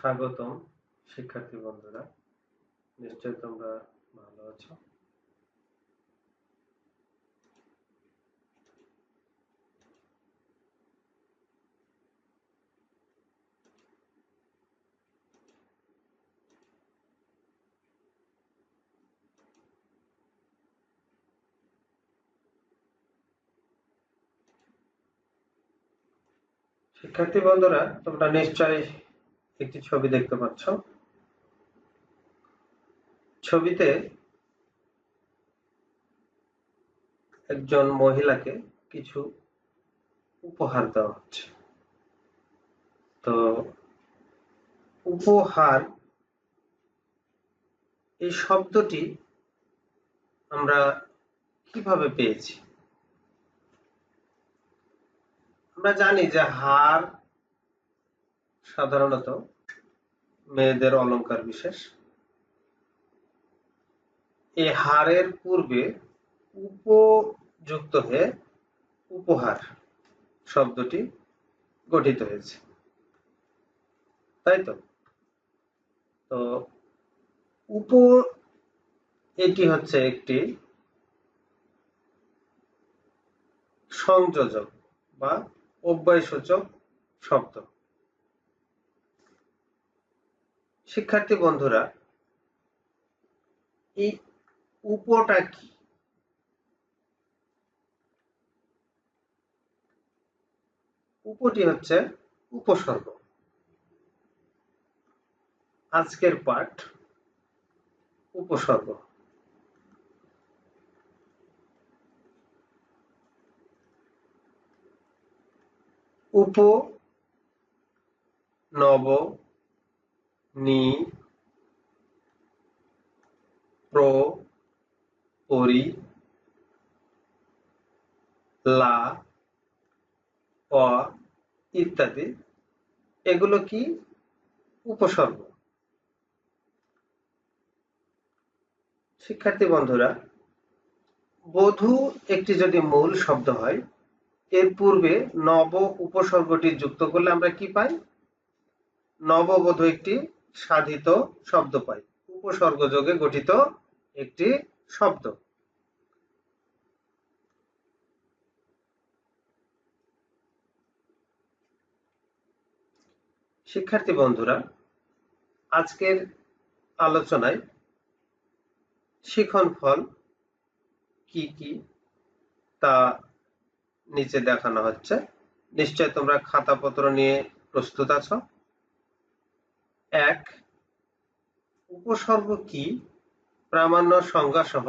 স্বাগতম শিক্ষার্থী বন্ধুরা, নিশ্চয় তোমরা ভালো আছো। শিক্ষার্থী বন্ধুরা, তোমরা নিশ্চয় একটি ছবি দেখতে পাচ্ছ। ছবিতে একজন মহিলাকে কিছু উপহার দেওয়া হচ্ছে। তো উপহার এই শব্দটি আমরা কিভাবে পেয়েছি? আমরা জানি যে হার সাধারণত মেয়েদের অলংকার বিশেষ। এই হারের পূর্বে উপযুক্ত হয়ে উপহার শব্দটি গঠিত হয়েছে, তাই তো? তো এটি হচ্ছে একটি সংযোজক বা অব্যয়সূচক শব্দ। শিক্ষার্থী বন্ধুরা, এই উপটা কি? উপটি হচ্ছে উপসর্গ। আজকের পাঠ উপসর্গ। উপ, নব, নি, প্র, পরি, লা, অ ইত্যাদি, এগুলো কি? উপসর্গ। শিক্ষার্থী বন্ধুরা, বধূ একটি যদি মূল শব্দ হয়, এর পূর্বে নব উপসর্গটি যুক্ত করলে আমরা কি পাই? নববধূ একটি সাধিত শব্দ পাই, উপসর্গ যোগে গঠিত একটি শব্দ। শিক্ষার্থী বন্ধুরা, আজকের আলোচনায় শিখন ফল কি কি তা নিচে দেখানো হচ্ছে। নিশ্চয় তোমরা খাতাপত্র নিয়ে প্রস্তুত আছো। 1. উপসর্গ কি প্রামাণ্য সংজ্ঞা সহ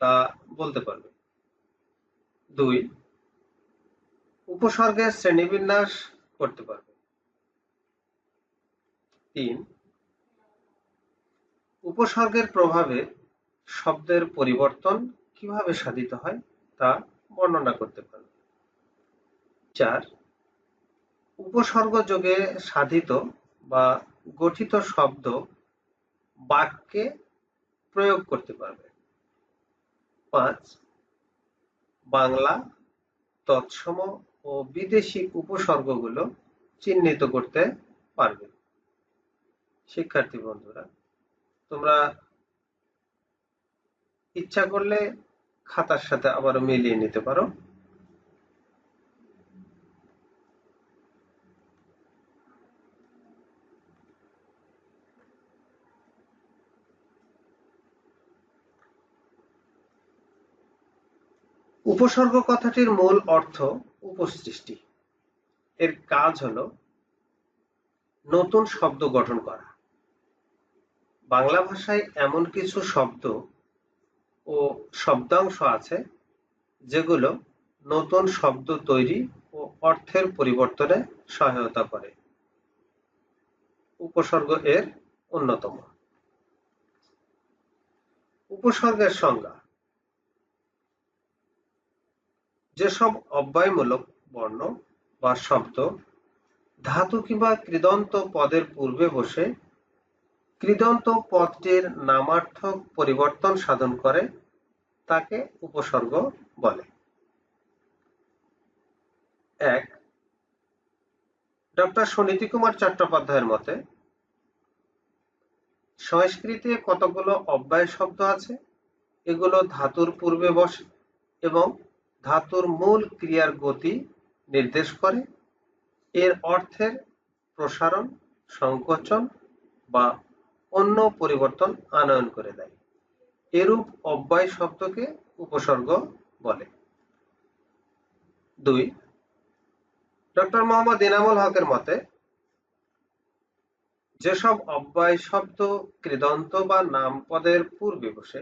তা বলতে পারবে। 2. উপসর্গের শ্রেণীবিন্যাস করতে পারবে। 3. উপসর্গের প্রভাবে শব্দের পরিবর্তন কিভাবে সাধিত হয় তা বর্ণনা করতে পারবে। 4. উপসর্গ যোগে সাধিত বা গঠিত শব্দ বাক্যে প্রয়োগ করতে পারবে। 5. বাংলা, তৎসম ও বিদেশি উপসর্গগুলো চিহ্নিত করতে পারবে। শিক্ষার্থী বন্ধুরা, তোমরা ইচ্ছা করলে খাতার সাথে আবারও মিলিয়ে নিতে পারো। উপসর্গ কথাটির মূল অর্থ উপসৃষ্টি। এর কাজ হলো নতুন শব্দ গঠন করা। বাংলা ভাষায় এমন কিছু শব্দ ও শব্দাংশ আছে যেগুলো নতুন শব্দ তৈরি ও অর্থের পরিবর্তনে সহায়তা করে। উপসর্গ এর অন্যতম। উপসর্গের সংজ্ঞা: যেসব অব্যয়মূলক বর্ণ বা শব্দ ধাতু কিংবা কৃদন্ত পদের পূর্বে বসে কৃদন্ত পদটির নামার্থক পরিবর্তন সাধন করে তাকে উপসর্গ বলে। 1. ডক্টর সুনীতি কুমার চট্টোপাধ্যায়ের মতে সংস্কৃতে কতগুলো অব্যয় শব্দ আছে, এগুলো ধাতুর পূর্বে বসে এবং ধাতুর মূল ক্রিয়ার গতি নির্দেশ করে, এর অর্থের প্রসারণ, সংকোচন বা অন্য পরিবর্তন আনয়ন করে দেয়। এরূপ অব্যয় শব্দকে উপসর্গ বলে। 2. ডক্টর মোহাম্মদ এনামুল হকের মতে যেসব অব্যয় শব্দ কৃদন্ত বা নামপদের পূর্বে বসে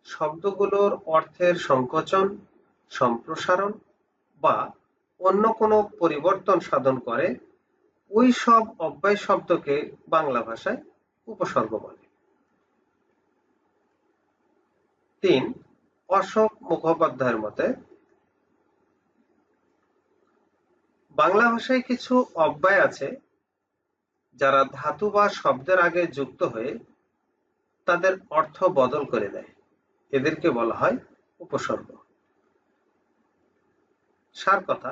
শব্দগুলোর অর্থের সংকোচন, সম্প্রসারণ বা অন্য কোনো পরিবর্তন সাধন করে, ওই সব অব্যয় শব্দকে বাংলা ভাষায় উপসর্গ বলে। 3. অশোক মুখোপাধ্যায়ের মতে বাংলা ভাষায় কিছু অব্যয় আছে যারা ধাতু বা শব্দের আগে যুক্ত হয়ে তাদের অর্থ বদল করে দেয়, এদেরকে বলা হয় উপসর্গ। সার কথা,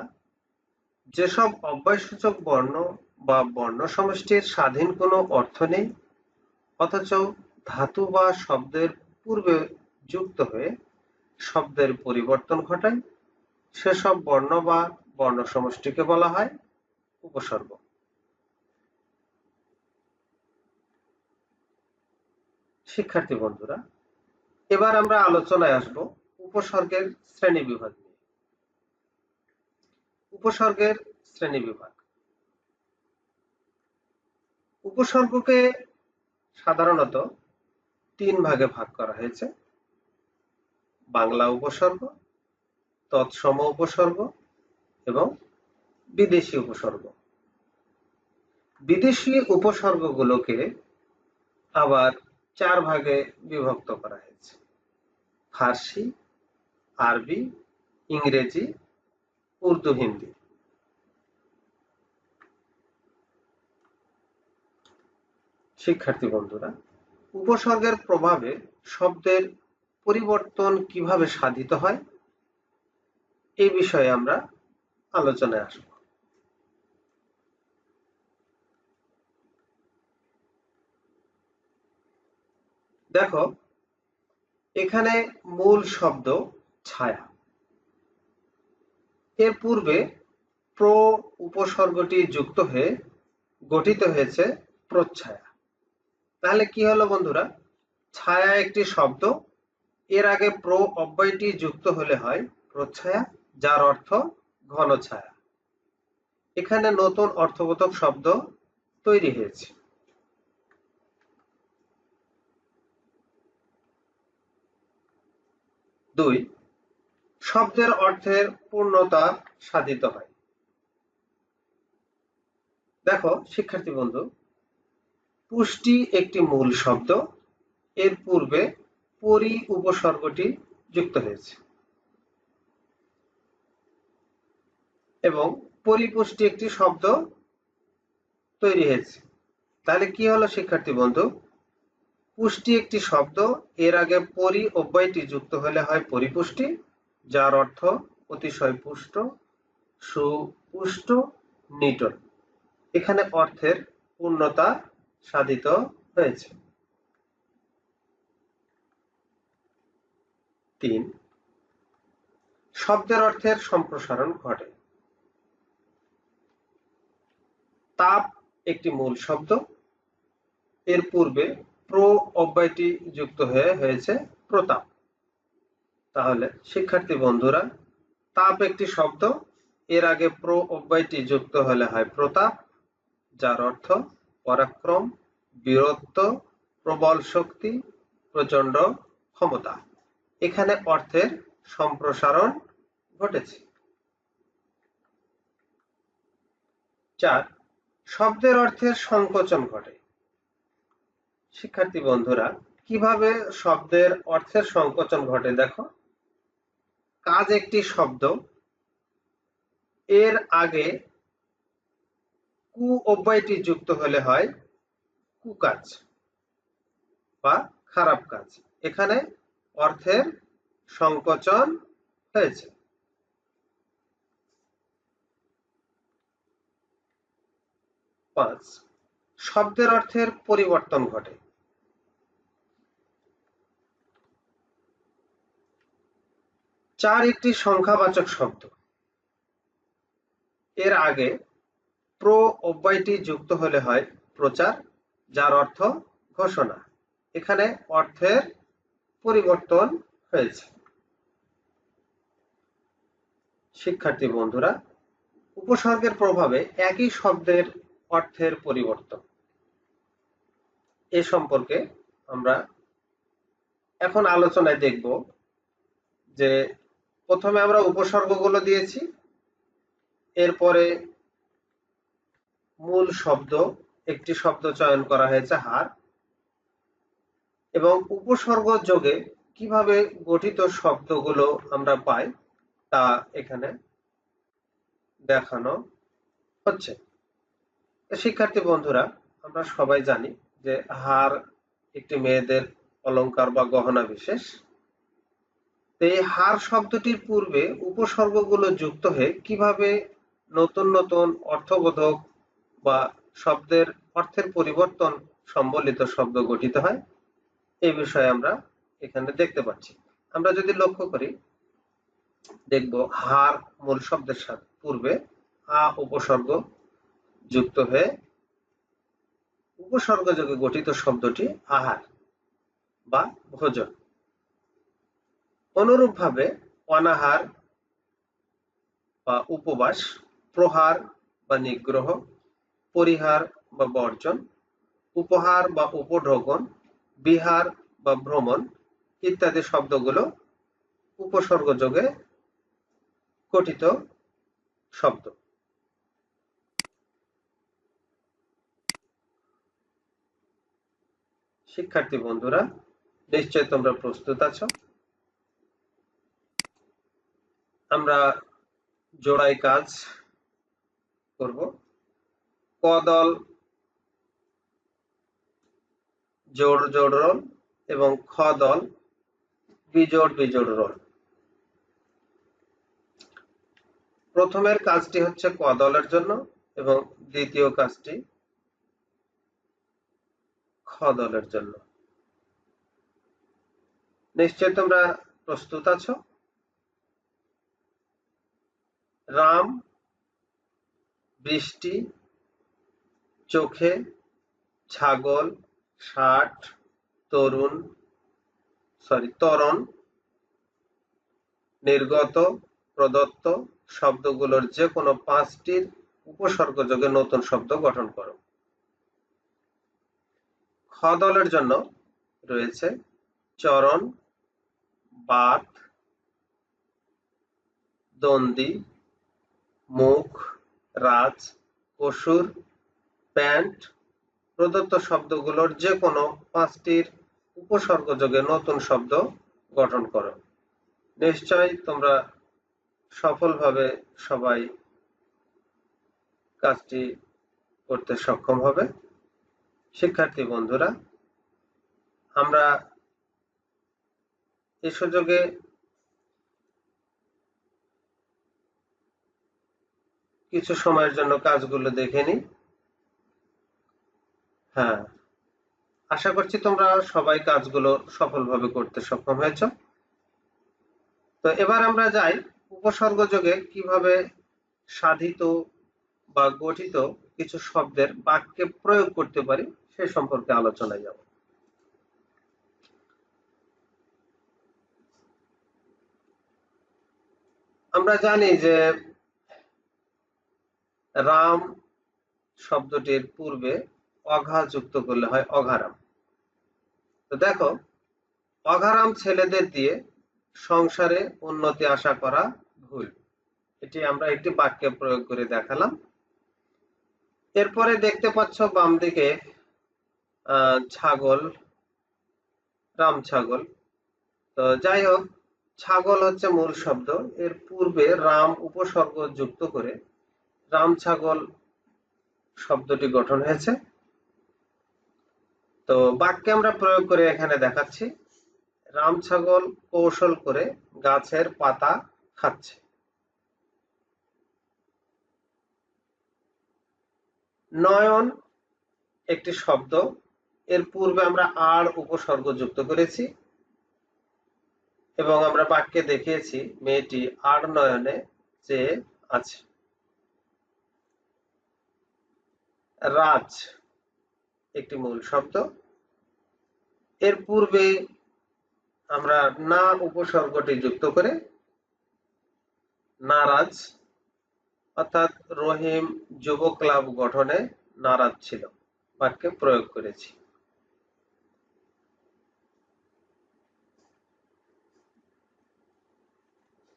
যেসব অব্যয়সূচক বর্ণ বা বর্ণ সমষ্টির স্বাধীন কোনো অর্থ নেই অথচ ধাতু বা শব্দের পূর্বে যুক্ত হয়ে শব্দের পরিবর্তন ঘটায়, সেসব বর্ণ বা বর্ণ সমষ্টিকে বলা হয় উপসর্গ। শিক্ষার্থী বন্ধুরা, এবার আমরা আলোচনায় আসব উপসর্গের শ্রেণীবিভাগ নিয়ে। উপসর্গের শ্রেণীবিভাগ। উপসর্গকে সাধারণত 3 ভাগে ভাগ করা হয়েছে: বাংলা উপসর্গ, তৎসম উপসর্গ এবং বিদেশি উপসর্গ। বিদেশি উপসর্গগুলোকে আবার 4 ভাগে বিভক্ত করা হয়েছে: ফার্সি, আরবি, ইংরেজি, উর্দু, হিন্দি। শিক্ষার্থী বন্ধুরা, উপসর্গের প্রভাবে শব্দের পরিবর্তন কিভাবে সাধিত হয় এই বিষয়ে আমরা আলোচনায় আসব। দেখো, এখানে মূল শব্দ ছায়া, এর পূর্বে প্র উপসর্গটি যুক্ত হয়ে গঠিত হয়েছে প্রচ্ছায়া। তাহলে কি হলো বন্ধুরা? ছায়া একটি শব্দ, এর আগে প্র অব্যয়টি যুক্ত হলে হয় প্রচ্ছায়া, যার অর্থ ঘন ছায়া। এখানে নতুন অর্থবোধক শব্দ তৈরি হয়েছে। 2. শব্দের অর্থের পূর্ণতা সাধিত হয়। দেখো শিক্ষার্থী বন্ধু, পুষ্টি একটি মূল শব্দ, এর পূর্বে পরি উপসর্গটি যুক্ত হয়েছে এবং পরিপুষ্টি একটি শব্দ তৈরি হয়েছে। তাহলে কি হলো শিক্ষার্থী বন্ধু? পুষ্টি একটি শব্দ, এর আগে পরি অব্যয়টি যুক্ত হলে হয় পরিপুষ্টি, যার অর্থ অতিশয় পুষ্ট, সুপুষ্ট, নিটোল। এখানে অর্থের পূর্ণতা সাধিত হয়েছে। 3. শব্দের অর্থের সম্প্রসারণ ঘটে। তাপ একটি মূল শব্দ, এর পূর্বে প্র অব্যয়টি যুক্ত হয়ে হয়েছে প্রতাপ। তাহলে শিক্ষার্থী বন্ধুরা, তাপ একটি শব্দ, এর আগে প্র অব্যয়টি যুক্ত হলে হয় প্রতাপ, যার অর্থ পরাক্রম, বীরত্ব, প্রবল শক্তি, প্রচন্ড ক্ষমতা। এখানে অর্থের সম্প্রসারণ ঘটেছে। 4. শব্দের অর্থের সংকোচন ঘটে। শিক্ষার্থী বন্ধুরা, কিভাবে শব্দের অর্থের সংকোচন ঘটে দেখো। কাজ একটি শব্দ, এর আগে কু অব্যয়টি যুক্ত হলে হয় কুকাজ বা খারাপ কাজ। এখানে অর্থের সংকোচন হয়েছে। 5. শব্দের অর্থের পরিবর্তন ঘটে। চার একটি সংখ্যাবাচক শব্দ। এর আগে প্র অব্যয়টি যুক্ত হলে হয় প্রচার, যার অর্থ ঘোষণা। এখানে অর্থের পরিবর্তন হয়েছে। শিক্ষার্থী বন্ধুরা, উপসর্গের প্রভাবে একই শব্দের অর্থের পরিবর্তন এ সম্পর্কে আমরা এখন আলোচনায় দেখব। যে প্রথমে আমরা উপসর্গগুলো দিয়েছি, এরপরে মূল শব্দ একটি শব্দ চয়ন করা হয়েছে হার, এবং উপসর্গ যোগে কিভাবে গঠিত শব্দগুলো আমরা পাই তা এখানে দেখানো হচ্ছে। শিক্ষার্থী বন্ধুরা, আমরা সবাই জানি যে হার একটি মেয়েদের অলংকার বা গহনা বিশেষ। এই হার শব্দটির পূর্বে উপসর্গগুলো যুক্ত হয়ে কিভাবে নতুন নতুন অর্থবোধক বা শব্দের অর্থের পরিবর্তন সম্বলিত শব্দ গঠিত হয়, এই বিষয়ে আমরা এখানে দেখতে পাচ্ছি। আমরা যদি লক্ষ্য করি, দেখব হার মূল শব্দের সাথে পূর্বে আ উপসর্গ যুক্ত হয়ে উপসর্গ যোগে গঠিত শব্দটি আহার বা ভোজন। অনুরূপভাবে অনাহার বা উপবাস, প্রহার বা নিগ্রহ, পরিহার বা বর্জন, উপহার বা উপঢৌকন, বিহার বা ভ্রমণ ইত্যাদি শব্দগুলো উপসর্গ যোগে গঠিত শব্দ। শিক্ষার্থী বন্ধুরা, নিশ্চয় তোমরা প্রস্তুত আছো। আমরা জোড়াই কাজ করব। ক দল জোড় জোড় রোল এবং খ দল বিজোড় বিজোড় রোল। প্রথমের কাজটি হচ্ছে ক দলের জন্য এবং দ্বিতীয় কাজটি খ দলের জন্য। নিশ্চয় তোমরা প্রস্তুত আছো। রাম, বৃষ্টি, চোখে, ছাগল, ষাট, তরণ, নির্গত, প্রদত্ত শব্দগুলোর যে কোনো পাঁচটির উপসর্গ যোগে নতুন শব্দ গঠন করো। খ দলের জন্য রয়েছে চরণ, বাত, দন্ডি, মুখ, রাজ, অসুর, প্যান্ট প্রদত্ত শব্দগুলোর যে কোনো পাঁচটির উপসর্গ যোগে নতুন শব্দ গঠন করো। নিশ্চয় তোমরা সফলভাবে সবাই কাজটি করতে সক্ষম হবে। শিক্ষার্থী বন্ধুরা, আমরা এ সুযোগে কিছু সময়ের জন্য কাজগুলো দেখে নিই। হ্যাঁ, আশা করছি তোমরা সবাই কাজগুলো সফলভাবে করতে সক্ষম হয়েছ। তো এবার আমরা যাই উপসর্গ যোগে কিভাবে সাধিত বা গঠিত কিছু শব্দের বাক্যে প্রয়োগ করতে পারি সে সম্পর্কে আলোচনায় যাব। আমরা জানি যে রাম শব্দটির পূর্বে অঘা যুক্ত করলে হয় অঘারাম। তো দেখো, অঘারাম ছেলেদের দিয়ে সংসারে উন্নতি আশা করা ভুল, এটি আমরা একটি বাক্যে প্রয়োগ করে দেখালাম। এরপরে দেখতে পাচ্ছ বাম দিকে ছাগল, রাম ছাগল। তো যাই হোক, ছাগল হচ্ছে মূল শব্দ, এর পূর্বে রাম উপসর্গ যুক্ত করে রাম ছাগল শব্দটি গঠন হয়েছে। তো বাক্যে আমরা প্রয়োগ করে এখানে দেখাচ্ছি, রাম ছাগল কৌশল করে গাছের পাতা খাচ্ছে। নয়ন একটি শব্দ, এর পূর্বে আমরা আর উপসর্গ যুক্ত করেছি এবং আমরা বাক্যে দেখিয়েছি মেয়েটি আর নয়নে চেয়ে আছে। রাজ একটি মূল শব্দ। এর পূর্বে আমরা না উপসর্গটি যুক্ত করে নারাজ অর্থাৎ রহিম যুব ক্লাব গঠনে নারাজ ছিল বাক্যে প্রয়োগ করেছি।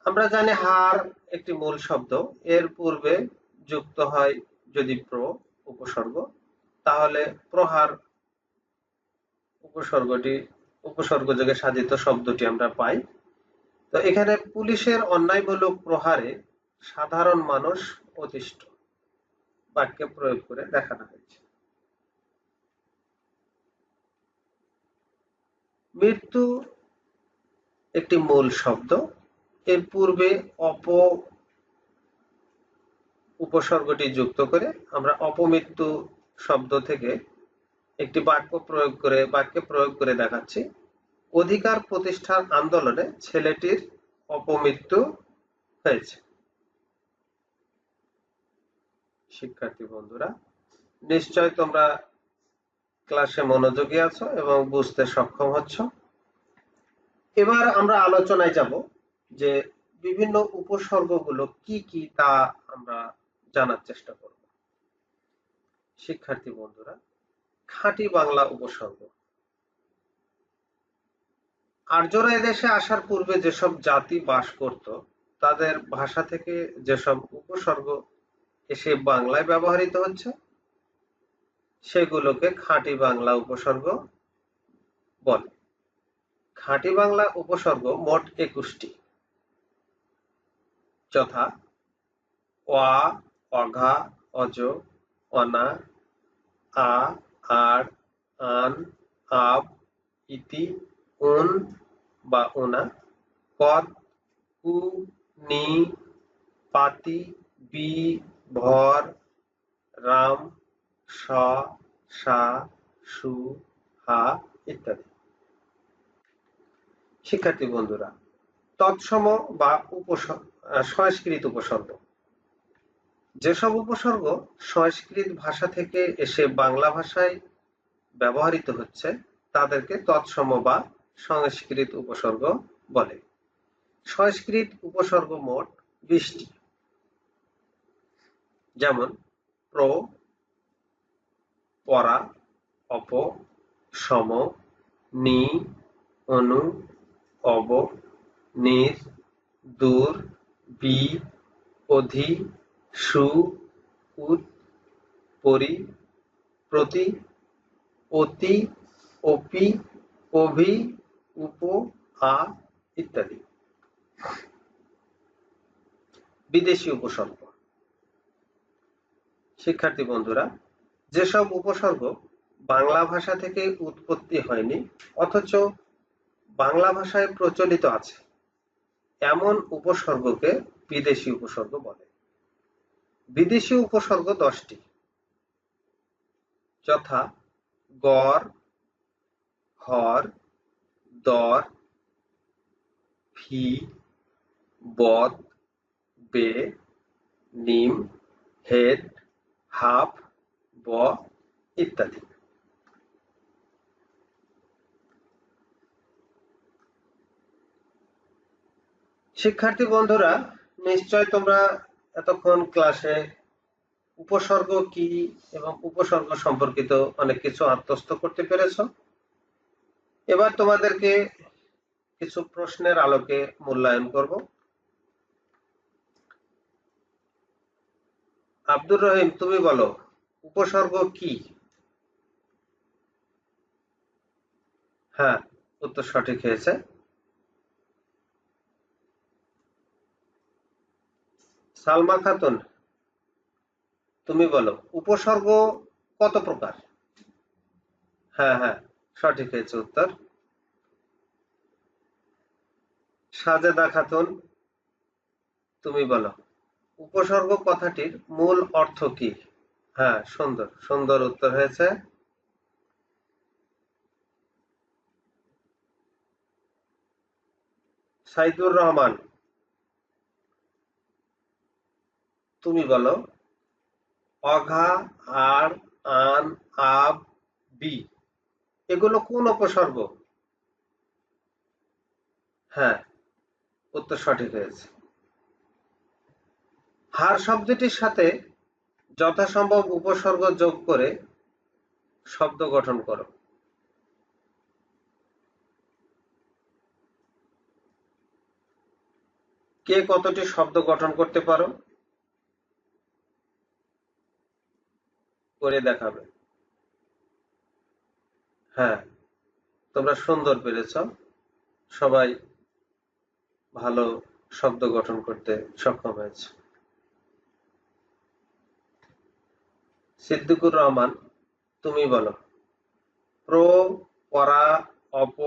আমরা জানি হার একটি মূল শব্দ। এর পূর্বে যুক্ত হয় যদি উপসর্গ, তাহলে প্রহার উপসর্গযোগে সাধিত শব্দটি আমরা পাই। তো এখানে পুলিশের অন্যায়মূলক প্রহারে সাধারণ মানুষ অতিষ্ঠ বাক্যে প্রয়োগ করে দেখানো হয়েছে। মৃত্যু একটি মূল শব্দ। এর পূর্বে উপসর্গটি যুক্ত করে আমরা অপমৃত্যু শব্দ থেকে একটি বাক্যে প্রয়োগ করে দেখাচ্ছি। অধিকার প্রতিষ্ঠার আন্দোলনে ছেলেটির অপমৃত্যু হয়েছে। শিক্ষার্থী বন্ধুরা, নিশ্চয় তোমরা ক্লাসে মনোযোগী আছো এবং বুঝতে সক্ষম হচ্ছ। এবার আমরা আলোচনায় যাব যে বিভিন্ন উপসর্গগুলো কি কি তা আমরা জানার চেষ্টা করব। শিক্ষার্থী বন্ধুরা, খাঁটি বাংলা উপসর্গ। আর্যরা এদেশে আসার পূর্বে যেসব জাতি বাস করত তাদের ভাষা থেকে যেসব উপসর্গ এসে বাংলায় ব্যবহৃত হচ্ছে সেগুলোকে খাঁটি বাংলা উপসর্গ বলে। খাঁটি বাংলা উপসর্গ মোট 21টি, যথা অ, অঘা, অজ, অনা, আ, আর, আন, আব, ইতি, উন বা উনা, পদ, কু, নি, পাতি, বি, ভর, রাম, স, সা, সু, হা ইত্যাদি। শিক্ষার্থী বন্ধুরা, তৎসম বা সংস্কৃত উপসর্গ। যেসব উপসর্গ সংস্কৃত ভাষা থেকে এসে বাংলা ভাষায় ব্যবহৃত হচ্ছে তাদেরকে তৎসম বা সংস্কৃত উপসর্গ বলে। সংস্কৃত উপসর্গ মোট 20টি, যেমন প্র, পরা, অপ, সম, নি, অনু, অব, নির, দূর, বি, অধি, সু, উত, পরি, প্রতি, অতি, অপি, অভি, উপ, আ ইত্যাদি। বিদেশি উপসর্গ। শিক্ষার্থী বন্ধুরা, যেসব উপসর্গ বাংলা ভাষা থেকে উৎপত্তি হয়নি অথচ বাংলা ভাষায় প্রচলিত আছে এমন উপসর্গকে বিদেশি উপসর্গ বলে। বিদেশি উপসর্গ 10টি, যথা গড়, হর, দর, ফি, বদ, বে, নিম, হেড, হাফ, ব ইত্যাদি। শিক্ষার্থী বন্ধুরা, নিশ্চয় তোমরা এতক্ষণ ক্লাসে উপসর্গ কি এবং উপসর্গ সম্পর্কিত অনেক কিছু আত্মস্থ করতে পেরেছ। এবার তোমাদেরকে কিছু প্রশ্নের আলোকে মূল্যায়ন করব। আব্দুর রহিম, তুমি বলো উপসর্গ কি? হ্যাঁ, উত্তর সঠিক হয়েছে। সালমা খাতুন, তুমি বলো উপসর্গ কত প্রকার? হ্যাঁ হ্যাঁ, সঠিক হয়েছে উত্তর। সাজেদা খাতুন, তুমি বলো উপসর্গ কথাটির মূল অর্থ কি? হ্যাঁ, সুন্দর সুন্দর উত্তর হয়েছে। সাইদুর রহমান, তুমি বলো। অঘা, আর, আন, আব, বি এগুলো কোন উপসর্গ? হ্যাঁ, উত্তর সঠিক হয়েছে। হার শব্দটির সাথে যথাসম্ভব উপসর্গ যোগ করে শব্দ গঠন করো। কে কতটি শব্দ গঠন করতে পারো করে দেখাবে। হ্যাঁ, তোমরা সুন্দর পেরেছ। সবাই ভালো শব্দ গঠন করতে সক্ষম হয়েছে। সিদ্দিকুর রহমান, তুমি বলো। প্র, পরা, অপ,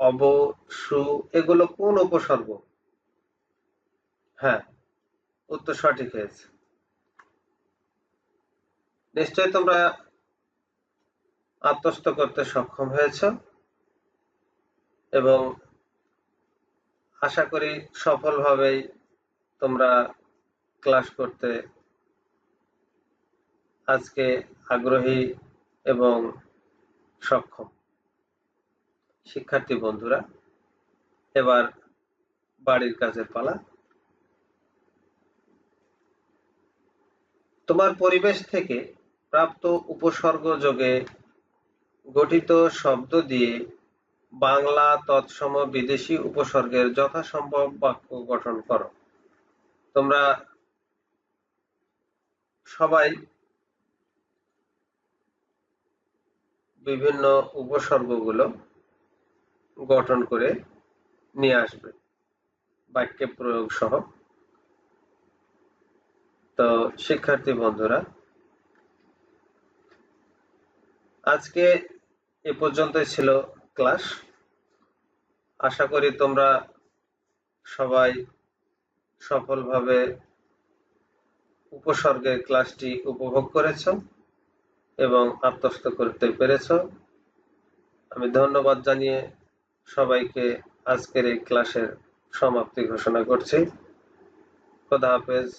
অব, সু এগুলো কোন উপসর্গ? হ্যাঁ, উত্তর সঠিক হয়েছে। নিশ্চয়ই তোমরা আত্মস্থ করতে সক্ষম হয়েছ এবং আশা করি সফলভাবেই তোমরা ক্লাস করতে আজকে আগ্রহী এবং সক্ষম। শিক্ষার্থী বন্ধুরা, এবার বাড়ির কাজের পালা। তোমার পরিবেশ থেকে প্রাপ্ত উপসর্গ যোগে গঠিত শব্দ দিয়ে বাংলা তৎসম বিদেশি উপসর্গের যথাসম্ভব বাক্য গঠন করো। তোমরা সবাই বিভিন্ন উপসর্গগুলো গঠন করে নিয়ে আসবে বাক্যে প্রয়োগ সহ। তো শিক্ষার্থী বন্ধুরা, আজকে এ পর্যন্তই ছিল ক্লাস। আশা করি তোমরা সবাই সফলভাবে উপসর্গের ক্লাসটি উপভোগ করেছ এবং আত্মস্থ করতে পেরেছ। আমি ধন্যবাদ জানিয়ে সবাইকে আজকের এই ক্লাসের সমাপ্তি ঘোষণা করছি। খোদা হাফেজ।